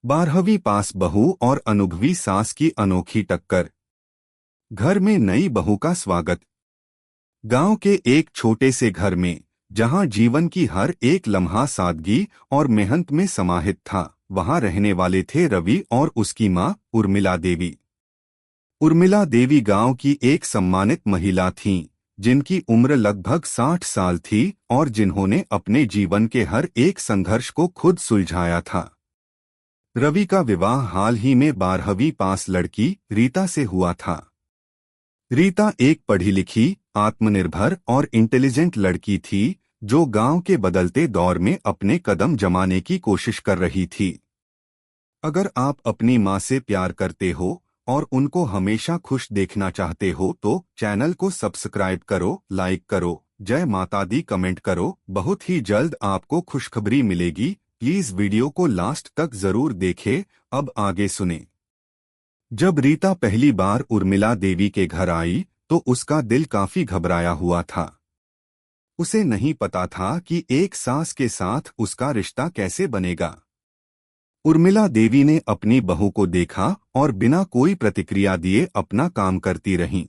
12वीं पास बहू और अनुभवी सास की अनोखी टक्कर। घर में नई बहू का स्वागत। गांव के एक छोटे से घर में, जहां जीवन की हर एक लम्हा सादगी और मेहनत में समाहित था, वहां रहने वाले थे रवि और उसकी मां उर्मिला देवी। उर्मिला देवी गांव की एक सम्मानित महिला थीं, जिनकी उम्र लगभग 60 साल थी और जिन्होंने अपने जीवन के हर एक संघर्ष को खुद सुलझाया था। रवि का विवाह हाल ही में 12वीं पास लड़की रीता से हुआ था। रीता एक पढ़ी लिखी, आत्मनिर्भर और इंटेलिजेंट लड़की थी, जो गांव के बदलते दौर में अपने कदम जमाने की कोशिश कर रही थी। अगर आप अपनी मां से प्यार करते हो और उनको हमेशा खुश देखना चाहते हो तो चैनल को सब्सक्राइब करो, लाइक करो, जय माता दी कमेंट करो। बहुत ही जल्द आपको खुशखबरी मिलेगी। प्लीज वीडियो को लास्ट तक जरूर देखें। अब आगे सुने। जब रीता पहली बार उर्मिला देवी के घर आई तो उसका दिल काफी घबराया हुआ था। उसे नहीं पता था कि एक सास के साथ उसका रिश्ता कैसे बनेगा। उर्मिला देवी ने अपनी बहू को देखा और बिना कोई प्रतिक्रिया दिए अपना काम करती रहीं।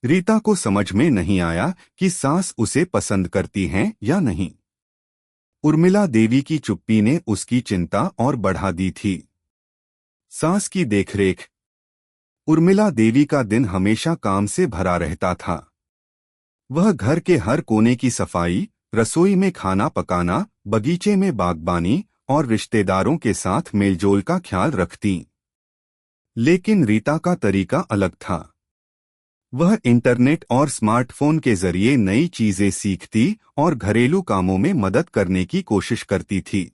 रीता को समझ में नहीं आया कि सास उसे पसंद करती हैं या नहीं। उर्मिला देवी की चुप्पी ने उसकी चिंता और बढ़ा दी थी। सास की देखरेख। उर्मिला देवी का दिन हमेशा काम से भरा रहता था। वह घर के हर कोने की सफाई, रसोई में खाना पकाना, बगीचे में बागबानी और रिश्तेदारों के साथ मेलजोल का ख्याल रखती। लेकिन रीता का तरीका अलग था। वह इंटरनेट और स्मार्टफोन के जरिए नई चीजें सीखती और घरेलू कामों में मदद करने की कोशिश करती थी।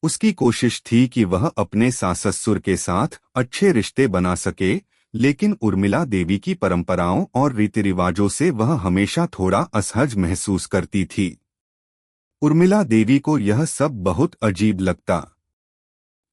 उसकी कोशिश थी कि वह अपने सास-ससुर के साथ अच्छे रिश्ते बना सके, लेकिन उर्मिला देवी की परंपराओं और रीति रिवाजों से वह हमेशा थोड़ा असहज महसूस करती थी। उर्मिला देवी को यह सब बहुत अजीब लगता।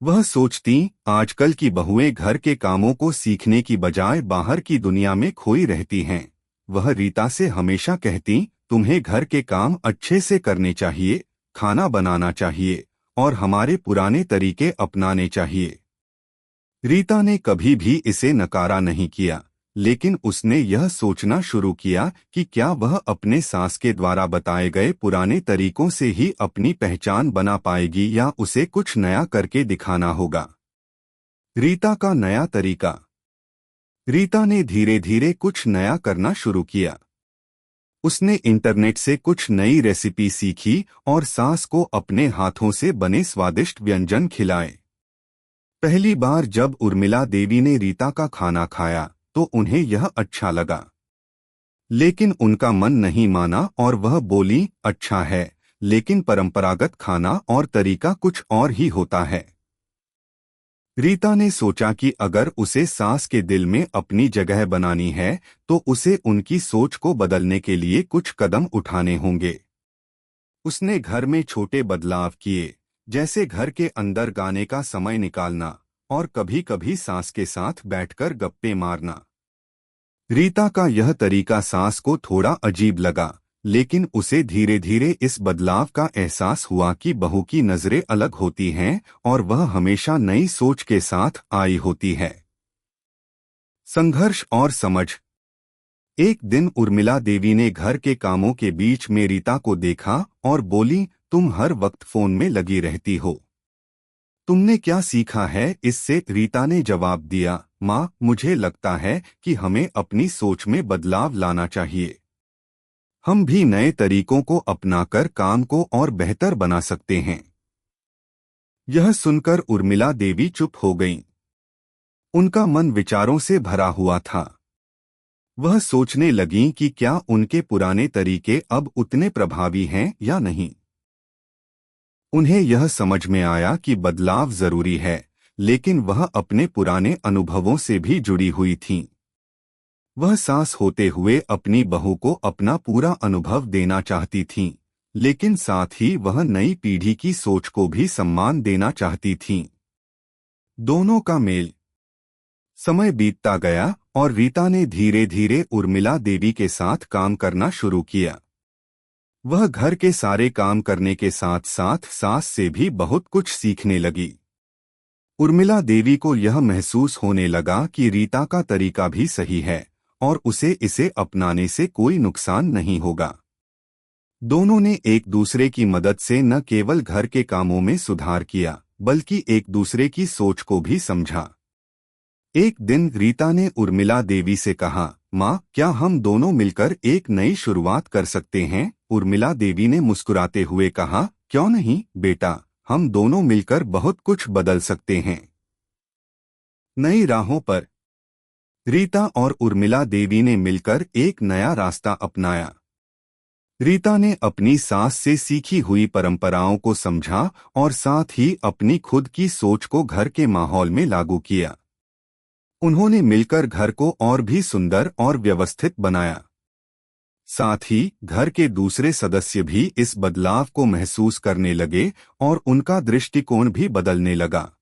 वह सोचती, आजकल की बहुएं घर के कामों को सीखने की बजाय बाहर की दुनिया में खोई रहती हैं। वह रीता से हमेशा कहती, तुम्हें घर के काम अच्छे से करने चाहिए, खाना बनाना चाहिए और हमारे पुराने तरीके अपनाने चाहिए। रीता ने कभी भी इसे नकारा नहीं किया, लेकिन उसने यह सोचना शुरू किया कि क्या वह अपने सास के द्वारा बताए गए पुराने तरीकों से ही अपनी पहचान बना पाएगी या उसे कुछ नया करके दिखाना होगा। रीता का नया तरीका। रीता ने धीरे धीरे कुछ नया करना शुरू किया। उसने इंटरनेट से कुछ नई रेसिपी सीखी और सास को अपने हाथों से बने स्वादिष्ट व्यंजन खिलाए। पहली बार जब उर्मिला देवी ने रीता का खाना खाया तो उन्हें यह अच्छा लगा, लेकिन उनका मन नहीं माना और वह बोली, अच्छा है, लेकिन परंपरागत खाना और तरीका कुछ और ही होता है। रीता ने सोचा कि अगर उसे सास के दिल में अपनी जगह बनानी है तो उसे उनकी सोच को बदलने के लिए कुछ कदम उठाने होंगे। उसने घर में छोटे बदलाव किए, जैसे घर के अंदर गाने का समय निकालना और कभी-कभी सास के साथ बैठकर गप्पे मारना। रीता का यह तरीका सास को थोड़ा अजीब लगा, लेकिन उसे धीरे धीरे इस बदलाव का एहसास हुआ कि बहू की नजरें अलग होती हैं और वह हमेशा नई सोच के साथ आई होती है। संघर्ष और समझ। एक दिन उर्मिला देवी ने घर के कामों के बीच में रीता को देखा और बोली, तुम हर वक्त फोन में लगी रहती हो, तुमने क्या सीखा है इससे? रीता ने जवाब दिया, माँ, मुझे लगता है कि हमें अपनी सोच में बदलाव लाना चाहिए। हम भी नए तरीकों को अपनाकर काम को और बेहतर बना सकते हैं। यह सुनकर उर्मिला देवी चुप हो गईं। उनका मन विचारों से भरा हुआ था। वह सोचने लगीं कि क्या उनके पुराने तरीके अब उतने प्रभावी हैं या नहीं। उन्हें यह समझ में आया कि बदलाव जरूरी है, लेकिन वह अपने पुराने अनुभवों से भी जुड़ी हुई थीं। वह सास होते हुए अपनी बहू को अपना पूरा अनुभव देना चाहती थीं, लेकिन साथ ही वह नई पीढ़ी की सोच को भी सम्मान देना चाहती थीं। दोनों का मेल। समय बीतता गया और रीता ने धीरे धीरे उर्मिला देवी के साथ काम करना शुरू किया। वह घर के सारे काम करने के साथ साथ सास से भी बहुत कुछ सीखने लगी। उर्मिला देवी को यह महसूस होने लगा कि रीता का तरीका भी सही है और उसे इसे अपनाने से कोई नुकसान नहीं होगा। दोनों ने एक दूसरे की मदद से न केवल घर के कामों में सुधार किया बल्कि एक दूसरे की सोच को भी समझा। एक दिन रीता ने उर्मिला देवी से कहा, माँ, क्या हम दोनों मिलकर एक नई शुरुआत कर सकते हैं? उर्मिला देवी ने मुस्कुराते हुए कहा, क्यों नहीं बेटा, हम दोनों मिलकर बहुत कुछ बदल सकते हैं। नई राहों पर रीता और उर्मिला देवी ने मिलकर एक नया रास्ता अपनाया। रीता ने अपनी सास से सीखी हुई परंपराओं को समझा और साथ ही अपनी खुद की सोच को घर के माहौल में लागू किया। उन्होंने मिलकर घर को और भी सुंदर और व्यवस्थित बनाया। साथ ही घर के दूसरे सदस्य भी इस बदलाव को महसूस करने लगे और उनका दृष्टिकोण भी बदलने लगा।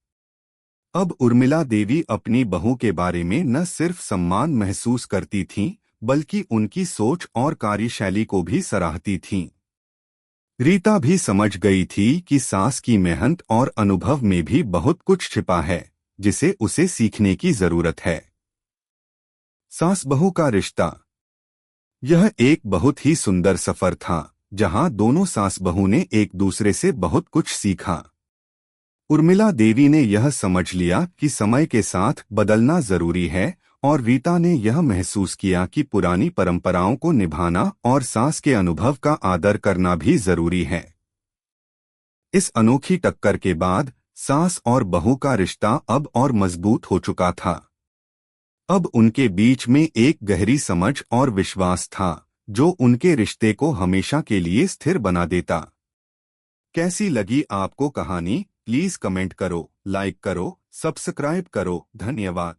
अब उर्मिला देवी अपनी बहू के बारे में न सिर्फ सम्मान महसूस करती थीं, बल्कि उनकी सोच और कार्यशैली को भी सराहती थीं। रीता भी समझ गई थी कि सास की मेहनत और अनुभव में भी बहुत कुछ छिपा है, जिसे उसे सीखने की जरूरत है। सास बहू का रिश्ता। यह एक बहुत ही सुंदर सफर था, जहां दोनों सास बहू ने एक दूसरे से बहुत कुछ सीखा। उर्मिला देवी ने यह समझ लिया कि समय के साथ बदलना जरूरी है और रीता ने यह महसूस किया कि पुरानी परंपराओं को निभाना और सास के अनुभव का आदर करना भी जरूरी है। इस अनोखी टक्कर के बाद सास और बहू का रिश्ता अब और मजबूत हो चुका था। अब उनके बीच में एक गहरी समझ और विश्वास था, जो उनके रिश्ते को हमेशा के लिए स्थिर बना देता। कैसी लगी आपको कहानी? प्लीज कमेंट करो, लाइक करो, सब्सक्राइब करो। धन्यवाद।